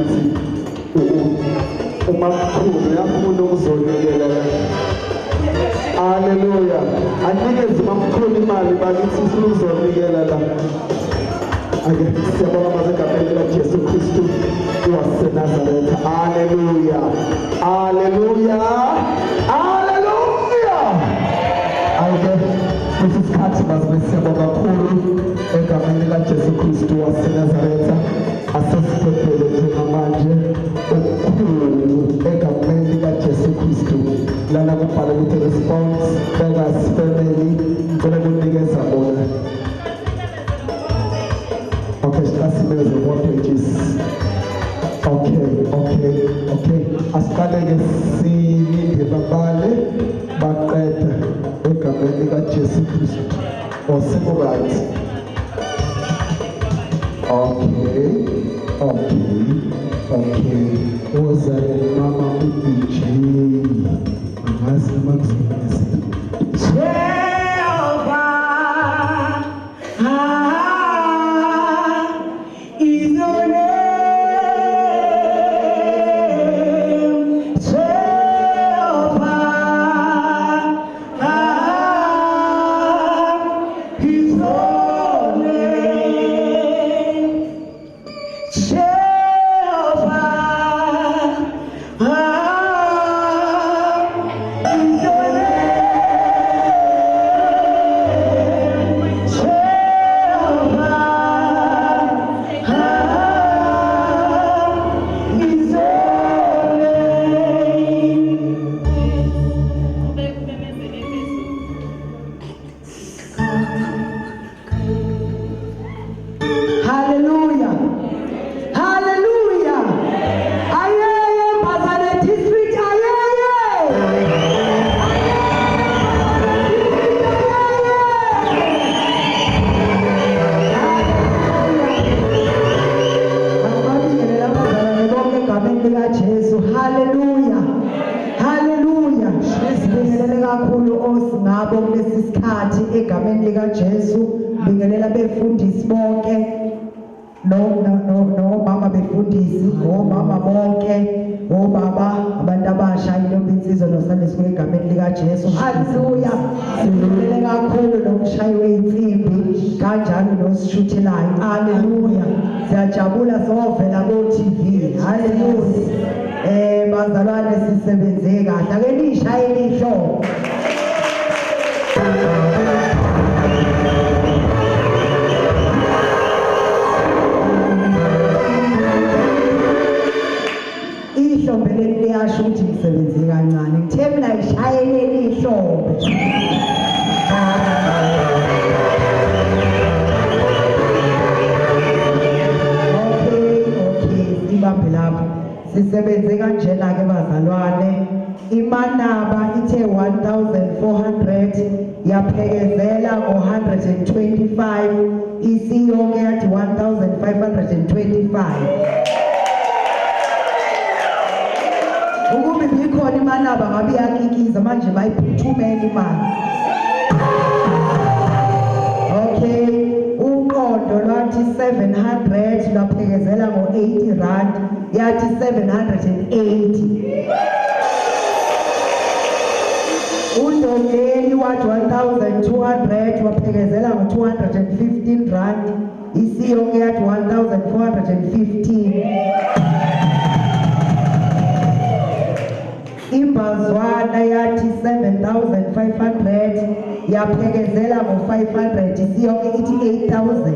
bakithi umakhulu uyafuna ukuzonikela. Haleluya. Anikeze umakhulu imali bakithi ufuna ukuzonikela la. Ake siyabonga mazegabeni likaJesu Kristu waseNazaretha. Haleluya. Haleluya. Haleluya. Ake isikhathi bazibe siyabonga kakhulu egameni likaJesu Kristu waseNazaretha. Asesiphephele njengamanje okukhulu egameni likaJesu Kristu. Lana kubhala ukuthi response beggars family ngicela ukunikeza bona. Okay, that's the more pages. Okay. Asiqale-ke silinde babale baqeda egameni likaJesu Kristu. Right. Okay. Ozale mama uDJ. Angazi makuzungeza. Egameni likaJesu bingelela befundisi bonke no mama befundisi omama bonke obaba abantu abasha into insizwa nosanda sikule egameni likaJesu. Haleluya. Sibingelela kakhulu nomshayi weinsimbi kanjalo nosishuthelayo. Haleluya. Siyajabula sovela ku TV. Haleluya. Bazalwane sisebenze kahle. Ake nishaye ihlo. Ihlombele liyasho ukuthi ngisebenze kancane. Ngithe mina ishayelele ihlombe. Okay, sibambe lapho. Sisebenze kanjena ke bazalwane. Imanaba ithe 1400 yaphekezela ngo125, isiyonke yathi 1525. Ukube bikhona imanaba ngabe yakikiza manje bayiphuthumela imali. Okay, uqondo lwathi 700 laphekezela ngo80 rand yathi 780. Undongeni wathi 1200 waphekezela ngo215 rand, isiyonke yathi 1415. Imbazwana yathi 7500 yaphekezela ngo500, isiyonke ithi 8000.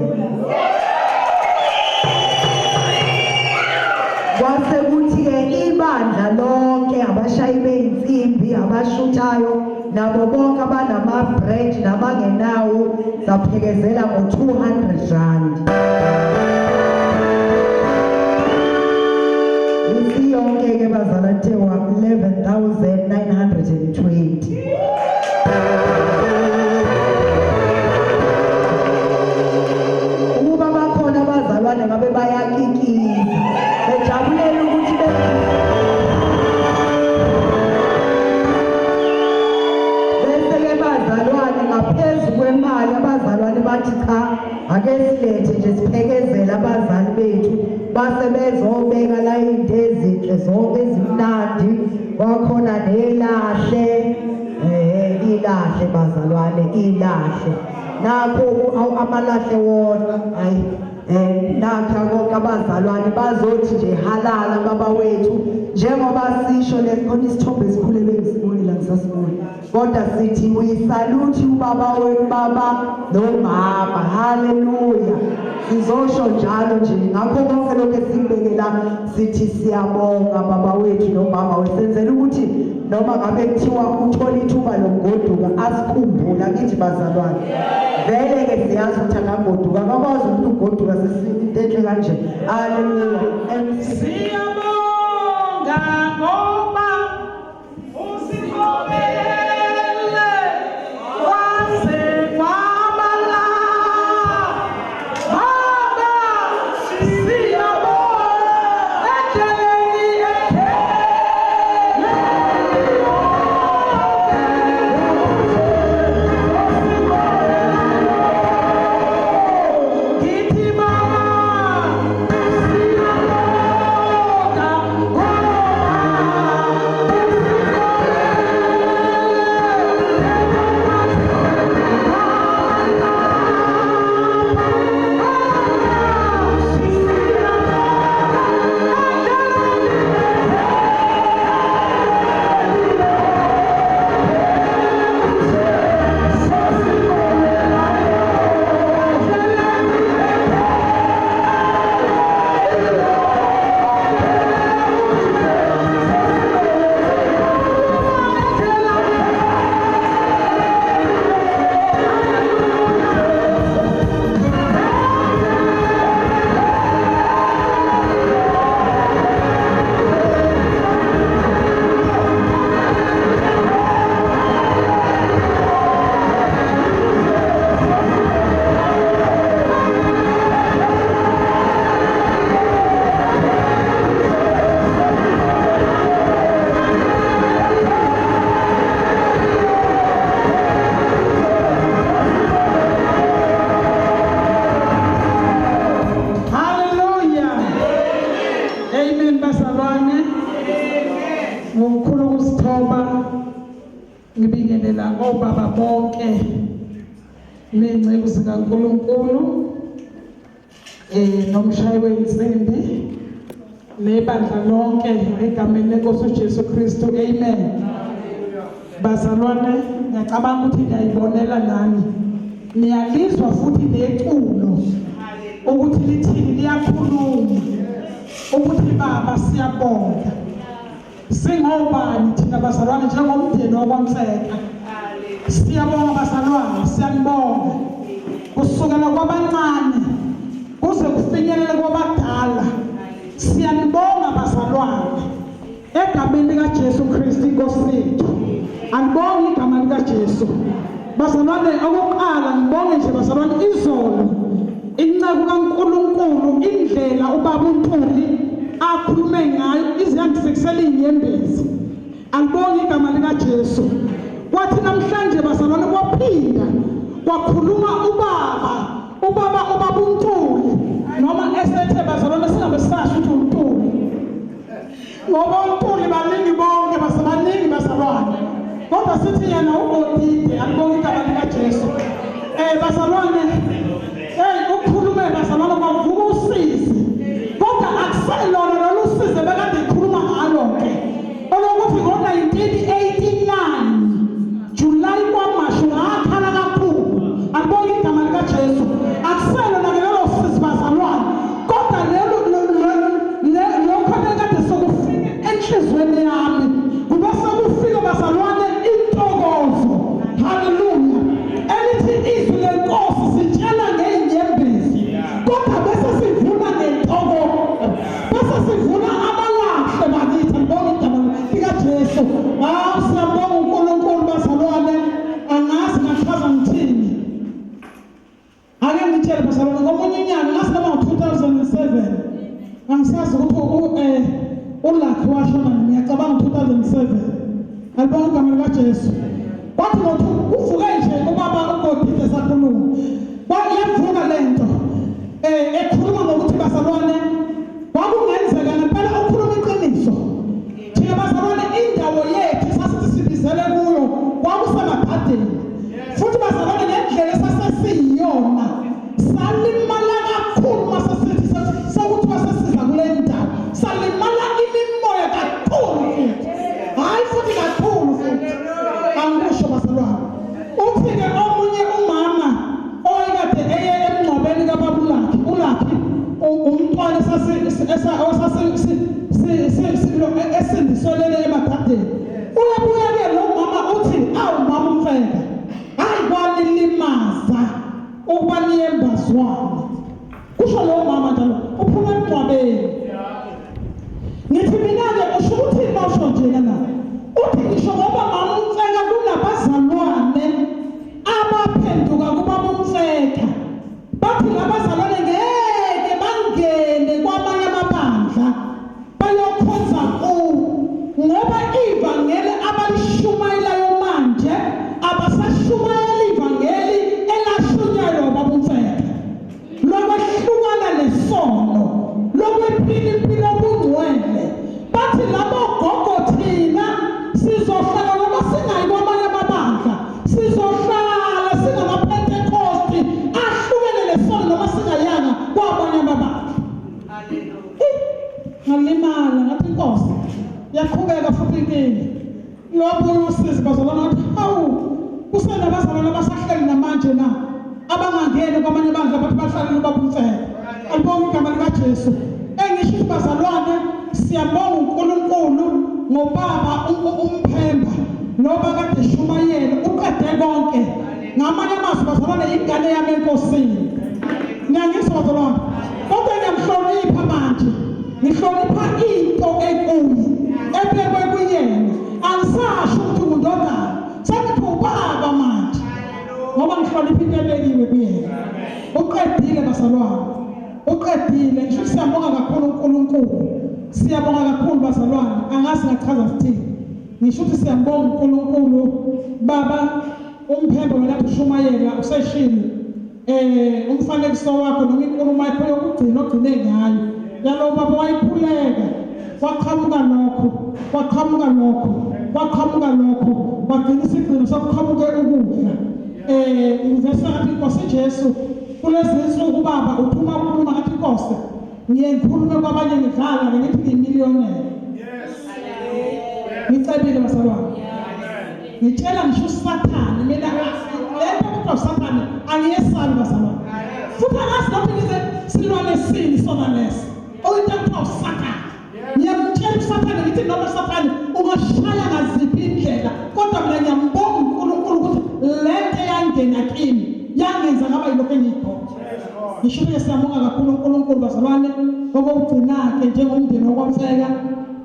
Kwase kuthi ke ibandla lonke abashayi beinsimbi abashuthayo nabo bonke abanama branch nabangenawo saphekezela ngo200 rand. Isiyonke ke bazala the 11920. Ukuba bakhona abazalwane ngabe bayakikiza bejabulela ukuthi bese bazalwane ngaphezulu kwemali abazalwane bathi cha ake silethe nje siphekezela abazali bethu base bezobeka la ezinhle zonke ezimnandi kwakhona nelahle ilahle bazalwane ilahle nakho amalahle wona hayi nakha konke abazalwane bazothi nje halala baba wethu njengoba sisho lekhona isithombe esikhulelwe ngisibone la ngisasibona kodwa sithi we salute ubaba wethu baba nomama haleluya sizosho njalo nje ngakho konke lokho esikubekela sithi siyabonga baba wethu nomama wesenzela ukuthi noma ngabe kuthiwa uthola ithuba lokugoduka asikhumbula kithi bazalwane vele ke siyazi ukuthi akagoduka akakwazi umuntu ugoduka sesithi enhle kanje haleluya siyabonga ngoba usikhobele wase kwabala baba siyabonga ekeleni ngibingelela obaba bonke nezingceku zikaNkulunkulu nomshayi wensimbi nebandla lonke egameni leNkosi uJesu Kristu amen bazalwane ngiyacabanga ukuthi ngiyayibonela nami niyalizwa futhi leculo ukuthi lithini liyakhuluma ukuthi baba siyabonga singobani thina bazalwane njengomndeni wakwaMseka siyabonga bazalwane siyanibonga kusukela kwabancane kuze kufinyelele kwabadala siyanibonga bazalwane egameni likaJesu Kristu inkosi yethu anibonga igama likaJesu bazalwane okokuqala ngibonge nje bazalwane izolo inceku kaNkulunkulu indlela ubaba uNtuli akhulume ngayo iziyangisekisela inyembezi alibonga igama likaJesu kwathi namhlanje bazalwane kwaphinda kwakhuluma ubaba uNtuli noma esethe bazalwane singabe sasho ukuthi uNtuli ngoba uNtuli baningi bonke basebaningi bazalwane kodwa sithi yena ugodide alibonga igama likaJesu bazalwane ukhulume bazalwane kwavuka usizi kodwa akuselona lolu size bekade ikhuluma ngalo ke olokuthi ngo-1989 July kwamashu ngakhala kakhulu alibonga igama likaJesu akuselona ke lelo sizi bazalwane kodwa lokho bekade sokufika enhlizweni yami kube sekufika bazalwane intokozo haleluya elithi izwi lenkosi sitshela ngey'nyembezi kodwa bese sivuna nentokozo bese sivuna amalahle bakithi alibonga igama likaJesu siyabonga uNkulunkulu bazalwane angazi ngachaza ngithini ake ngitshele bazalwane ngomunye inyanga ngasinoma ngo-2007 angisazi ukuthi ulakhi washona ngiyacabanga 2007 alibonga igama likaJesu kwathi kuvuke nje ubaba ugodide sakhuluma kwayevuka lento ekhuluma ngokuthi bazalwane kwakungenzeka ngempela ukhuluma iqiniso emlandeni. Uyabuya-ke lo mama uthi awu mama uMfeka, hayi kwanilimaza ukuba niyembazwane. Kusho lo mama njalo uphuma emngcwabeni. Ngithi mina-ke usho ukuthi mawusho njena na uthi ngisho ngoba mama uMfeka kunabazalwane abaphenduka kubaba uMfeka, bathi labazalwane ngeke bangene kwamanye amabandla bayokhonza ngoba ivangeli abalishumayelayo manje abasashumayela ivangeli elashunyayelwa ubaba uMfeka lokwehlukana nesono lokwephila impilo obungcwele. Bathi labo gogo thina sizohlala noma singayi kwamanye amabandla, sizohlala singamapentekosti ahlukene nesono noma singayanga kwamanye amabandla. Ngalimala ngathi Nkosi yaqhubeka futhi inkinga lobuye usizi bazalwana ngathi hawu kusenabazalwana abasahleli namanje na abangangeni kwamanye bandla bathi bahlale ubaba uMfeka. Alibonge igama likaJesu. Engisho ukuthi bazalwane siyabonga uNkulunkulu ngobaba uMphemba noba kade eshumayela uqede konke. Ngamanye amazwi bazalwane ingane yami enkosini. Ngiyangizwa bazalwane kodwa ngiyamhlonipha manje, ngihlonipha into enkulu ebekwe kuyena. Angisasho ukuthi ngundodana, sengithi ubaba manje ngoba ngihlonipha into ebekiwe kuyena. Uqedile bazalwane, uqedile. Ngisho siyabonga kakhulu uNkulunkulu, siyabonga kakhulu bazalwane. Angazi ngachaza sithini. Ngisho ukuthi siyabonga uNkulunkulu baba uMphemba wena ushumayela useshini umfanekiso wakho noma inkulumo yakho yokugcina ogcine ngayo yalo baba wayikhuleka, waqhamuka lokho wagcina isigcino sokuqhamuke ukudla. Ngivese ngathi Nkosi Jesu kulezi nsuku baba uphuma ukhuluma ngathi Nkosi ngiye ngikhulume kwabanye ngidlala ngithi ngimillionaire. Ngicebile bazalwane, ngitshela ngisho uSathane mina lento kuthiwa uSathane angiyesabi bazalwane, futhi angazi nokuthi ngize silwane sini sona leso oyinto kuthiwa uSathane. Ngiyamtshela uSathane ngithi noma uSathane ungashaya ngaziphi indlela, kodwa mina ngiyambonga uNkulunkulu ukuthi lento yangena kimi yangenza ngaba yilokho engiyikho. Ngisho siyabonga kakhulu uNkulunkulu bazalwane okugcina-ke njengomndeni wakwaMfeka.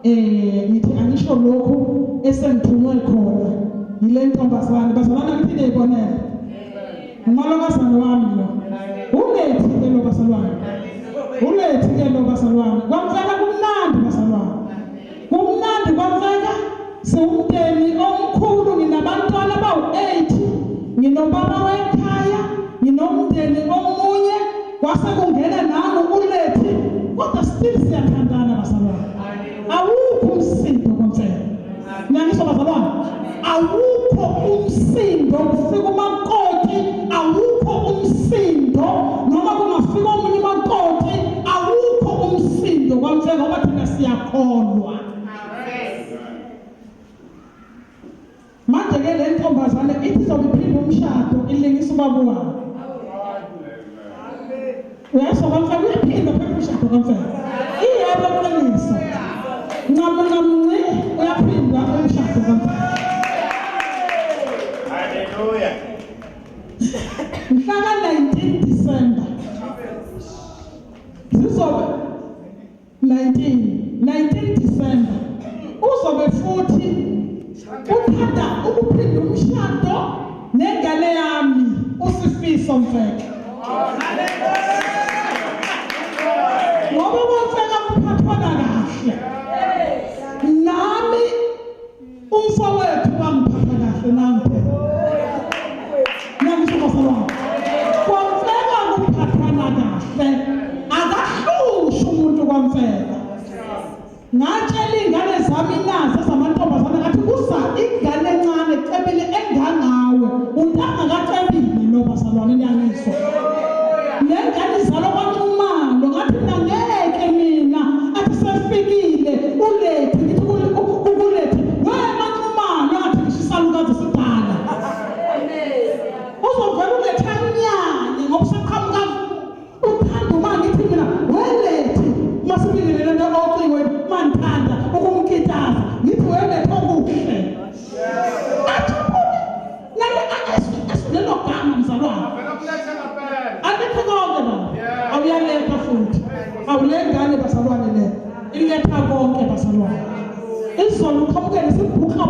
Ngithi angisho lokhu esengithunywe khona yile ntombazane bazalwane ngithi ngiyibonela umalokazana wami lo ulethi-ke lo bazalwane, ulethi-ke lo bazalwane. KwaMfeka kumnandi bazalwane, kumnandi kwaMfeka. Siwumndeni omkhulu, nginabantwana abawu-8, nginobaba wekhaya, nginomndeni omunye, kwase kungena nami ulethi, kodwa still siyathandana bazalwane. Awukho umsindo kwaMfeka. Ngiyangizwa bazalwane, awukho umsindo kufika umakoti, awukho umsindo noma kungafika omunye umakoti, awukho umsindo kwaMfeka ngoba thina siyakholwa. Manje-ke le ntombazane ithi izobe iphinde umshado ilingisa ubaba wayo. Uyasho kwaMfeka uyaphinda phela umshado kwaMfeka. Iyebo qiniso. Ngamnci uyaphinda umshado kwaMfeka. Hallelujah. Mhla 19 December sizobe 19 December uzobe futhi uthanda ukuphinda umshado nengane yami uSifiso Mfeka. Ngoba uMfeka kuphathwana kahle nami umfowethu wangiphatha kahle nami phela. Ngisho bazalwane kwaMfeka kuphathwana kahle, akahlushi umuntu kwaMfeka. Ngatshela ingane zami nazo ezamantombazane ngathi kusa ingane encane ecebile engangawe untanga kacebile lo bazalwane. Ngiyangizwa nengane izalo kwaNcumalo ngathi mina ngeke mina athi sefikile ulethi ngithi ukulethi wena Ncumalo ngathi ngishisalukazi sidala uzovela uletha nyane ngoba usaqhamuka uthanda uma ngithi mina welethi masibingelele lento ocingo manithanda ukumkitaza ngithi wena bonke bazalwane. Izolo uqhamukele sibhukha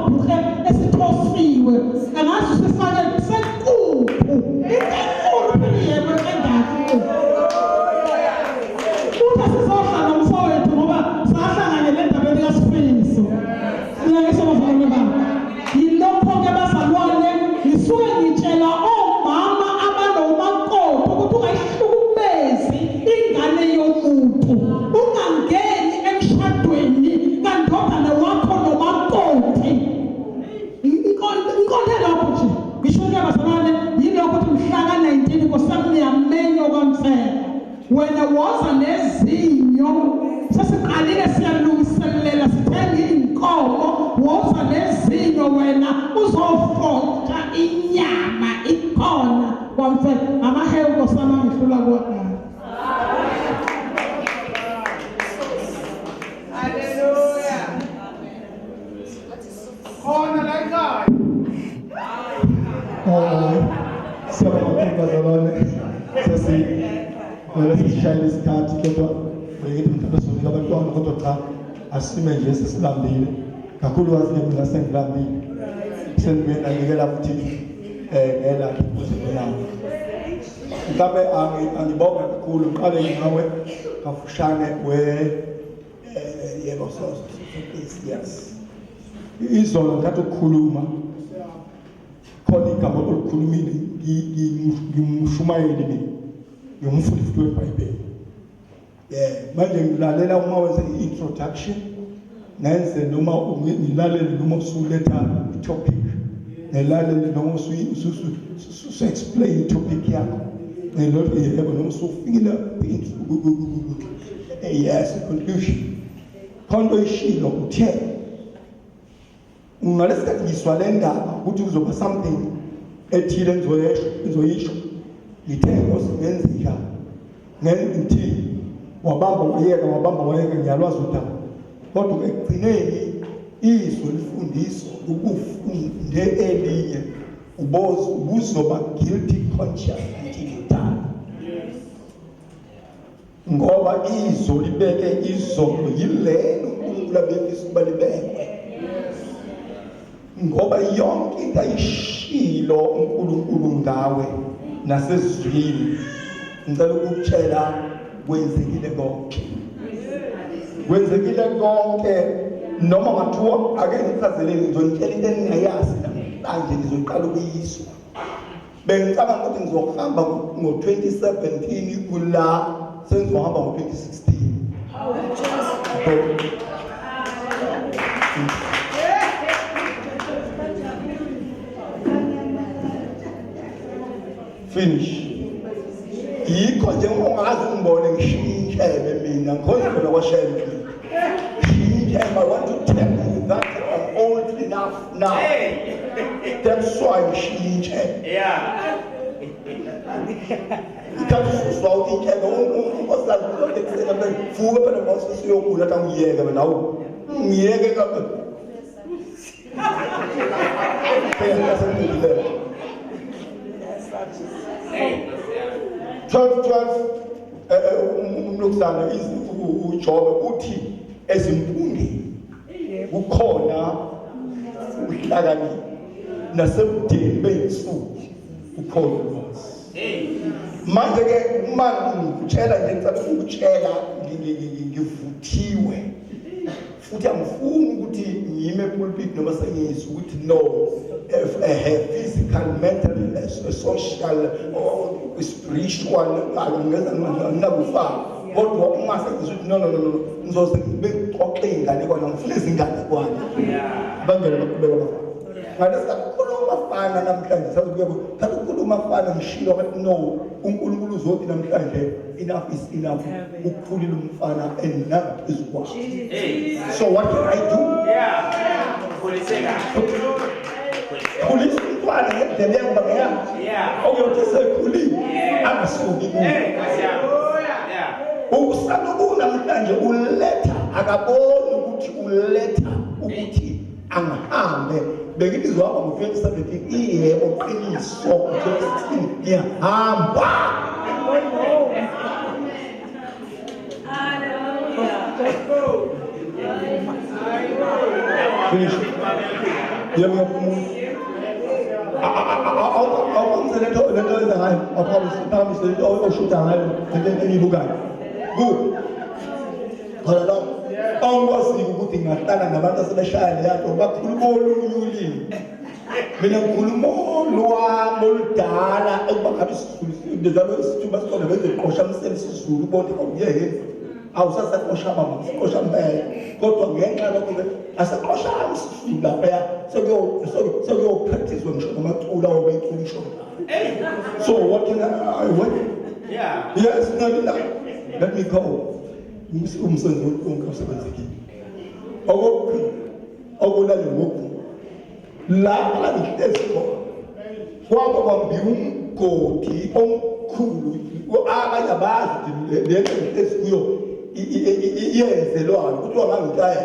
esithosiwe. Angazi usifake sekuphu. Inkulu phela yebo engakho. Uthi sizohlala umfowethu ngoba sahlangane le ndaba likaSifiso. Ngiyeke sobazalwane bami. Yilokho ke bazalwane ngisuke ngitshela omama abanomakoti ukuthi ungayihlukumezi ingane yomuntu. Ungangeni emshadweni kandodana wakho nomakoti. Inkonde lokho nje. Ngisho ke bazalwane yilokho ukuthi mhla ka-19 kosamnyamenyo kwamfela. Wena woza nezinyo sesiqalile siyalungiselela sithenga inkomo woza nezinyo wena uzofota inyama ikhona kwamfela amahewu nkosana ngihlula kodwa. Hallelujah. Khona la ekhaya. Siyabonga bazalwane sesishayile isikhathi kodwa ngithi mthethosizwe abantwana kodwa cha asime nje sesilambile kakhulukazi mina sengilambile sengibuye anikela futhi ngelakhe impuzelo yami mhlawumbe angibonga kakhulu ngiqale ngawe kafushane yebo yes izolo ngathi ukukhuluma khona igama olukhulumile ngimshumayeli mina ngumfundisi weBhayibheli manje ngilalela uma wenza i-introduction nenze noma ngilalele noma usuletha i-topic ngilalele noma usu-explain i-topic yakho yebo noma usufikile yes conclusion khona ishilo uthe ngalesikhathi ngiswale ndaba ukuthi kuzoba something ethile engizoyisho ngithe Nkosi ngenze njani ngithi wabamba wayeka ngiyalwazi udaba kodwa ekugcineni izwi lifundiso ukufunde elinye ubuzoba guilty conscious until you die ngoba izwi libeke izolo yilelo uNkulunkulu abefisa ukuba libekwe ngoba yonke into ayishilo uNkulunkulu ngawe nasezwini ngicela ukukutshela kwenzekile konke noma ngathiwa ake ngichazeleni ngizonitshela into eningayazi namhlanje ngizoqala ukuyizwa bengicabanga ukuthi ngizohamba ngo-2017 kula sengizohamba ngo-2016 finish yikho nje ungazi ngibone ngishintshele mina ngikhona kwashela I want to tell you that I'm old enough now. That's why ngishintshele ikhathuswa ukuthi unkosikazi uzokuthekisela mvuke phela ngoba siyogula athi ngiyeke wena awu ngiyeke kabe phela sengidile 12 umlokuzana uJobe uthi ezimpundeni kukhona uhlakani nasebudeni beyinsuku ukhona manje ke uma ngitshela nje ngicela ukutshela ngivuthiwe futhi angifuni ukuthi ngime epulpit noma sengizwe ukuthi no physical, mental, social, or spiritual ngingakufaka kodwa uma sengizwe no ngizoze ngibexoxe ingane kona ngifuna izingane kwana bangena baqhubeka ngalesa kukhuluma fana namhlanje sazokuye thatha ukukhuluma fana ngishilo bathi no uNkulunkulu uzothi namhlanje enough is enough ukukhulula umfana enaphezu kwakhe so what do I do khulisa umfana ngendlela yakho awuyothi sekhulile angasuki ukusana namhlanje uletha akaboni ukuthi uletha ukuthi angahambe bekizwa ngo-2017 iyebo qiniso ngo-2016 iyahamba Finish. Yeah, I'll say let the high. I'll promise the door shoot a high and then you go. Good. Hold on. Almost you put in a tan and about us the shine there to back to the mina nkulumo lwa moludala ekubakhabi sizulu tuba sona beze qosha umsele sizulu bonke awuye awusasa qosha mama qosha mbele kodwa ngenxa lokho asaqosha isizulu lapha sekuyo practice ngisho namacula obeyiculisho so what can I what yes no let me go umsebenzi wonke usebenzekile okulala ngoku la ngiteziko kwaba kwambi umgodi omkhulu abanye abazi le ngitezikuyo iyenzelwayo ukuthi angangitaye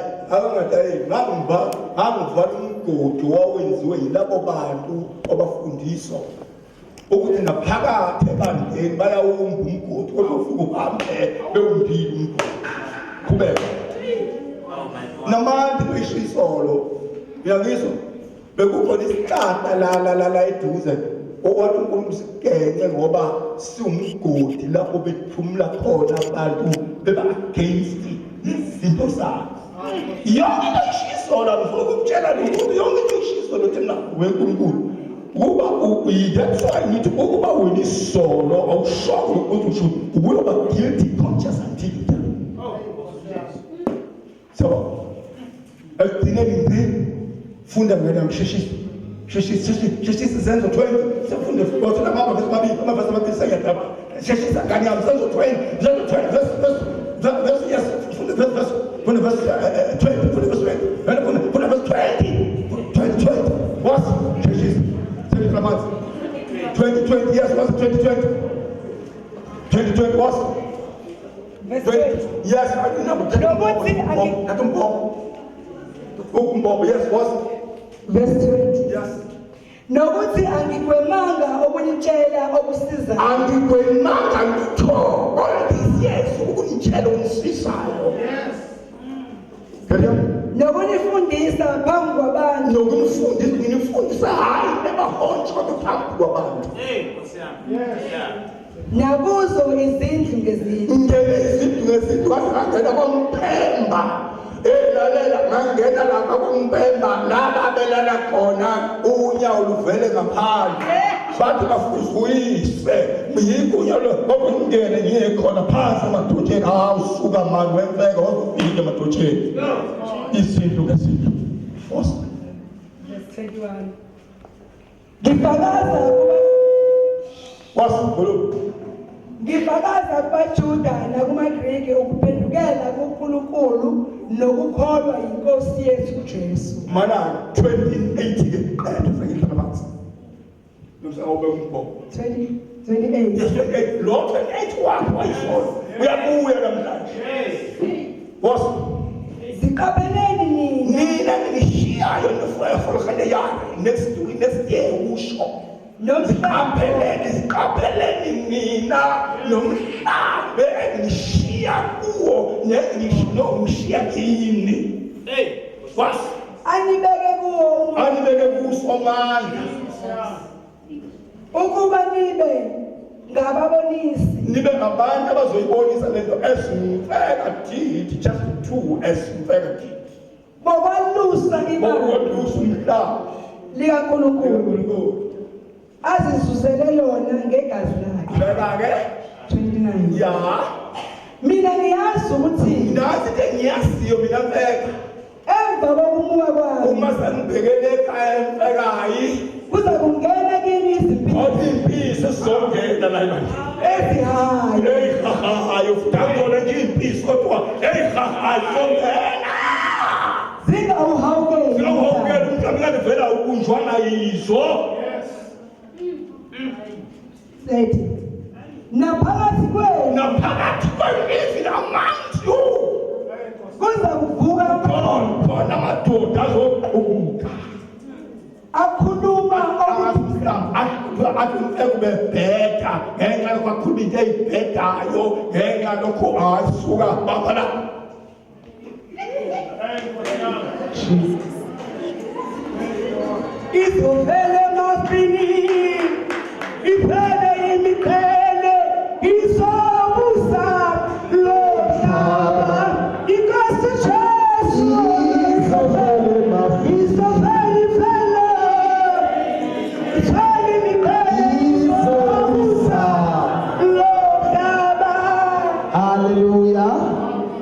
ngangivala umgodi wawenziwe yilabo bantu abafundiswa ukuthi naphakathi ebandleni bayawumba umgodi kodwa ufike uhambe bewumbile umgodi kubeka namanje beshisolo uyangizwa bekukhona isihlahla la eduze owathi uNkulunkulu sigenye ngoba siwumgodi lapho bethumula khona abantu beba against izinto zakhe yonke into ishisola ngifuna ukutshela ukuthi yonke into ishisola thina weNkulunkulu kuba that's why ngithi ukuba wena isolo awushoko ukuthi ubuyoba guilty conscious until you die so ekugcineni ngini funda ngena ngisheshisa izenzo 20 sifunda futhi amabhasi amabili sayadaba sheshisa kanyama izenzo 20 verse yes funda verse 20 funda verse 20 what sheshisa sifunda manje 2020 yes was 2020 was yes I know Ukumbo yes was verse 20 yes nokuthi angikwemanga okunitshela okusiza angikwemanga lutho all these years ukunitshela unisisayo yes kaya nokunifundisa phambi kwabantu nokunifundisa hayi ebahontsha phambi kwabantu nakuzo izindlu ngezindlu ngangena komphemba elalela ngangena lapha komphemba laba belala khona unyawo luvele ngaphandle bathi bafuzuyise yigunya lokungena ngiye khona phansi emadotsheni awusuka manje wemfeka wazofika emadotsheni izindlu ngezindlu ngifakaza kubaJuda nakumaGreki ukuphendukela kuNkulunkulu nokukholwa inkosi yethu uJesu. Mana 2080 ke qedwe ngihla phansi. Nomsabe umbo. 2028. Yes, lo 2081 wayisona. Uyabuya namhlanje. Boss. Ziqapheleni nina ngishiyayo nofuna yakhe next year usho. Ziqapheleni mina nomhlabe ngishiya kuwo ngishiya kini was anibeke kuso amandla ukuba nibe ngababonisi nibe ngabantu abazoyibonisa lento esimfeka did just two esimfeka did bokwalusa umhlaba likaNkulunkulu azizuzele yona ngegazi lakhe. Beka-ke 29 ya mina ngiyazi ukuthi nathi engiyaziyo mina mfeka emva kokumuka kwami uma sengibhekele ekhaya emfekayi kuza kungena kini impisi sizongena la manje ezihayo futangona nje impisi kodwa ezihayo zongena zingawuhawukeli umhlaba vela ukunjwana yizo sethi naphakathi kwenu amanzi kuza kuvuka khona amadoda azoqubuka akhuluma akubebheda ngenxa lokwakhuluma into eyibhedayo ngenxa lokho asuka baphana izovele mafini iphele imiqhele izobusa lo mhlaba inkosi Jesu izovele izovele ifele iphele imiqhele izobusa lo mhlaba. Hallelujah.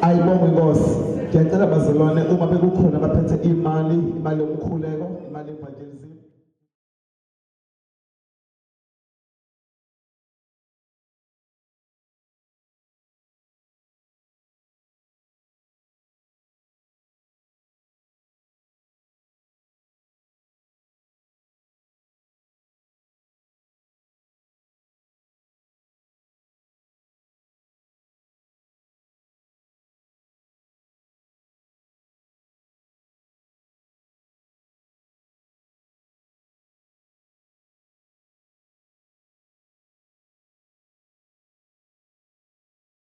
Ayibonge inkosi. Ngiyacela bazalwane uma bekukhona abaphethe imali yomkhuleko, imali evangelism.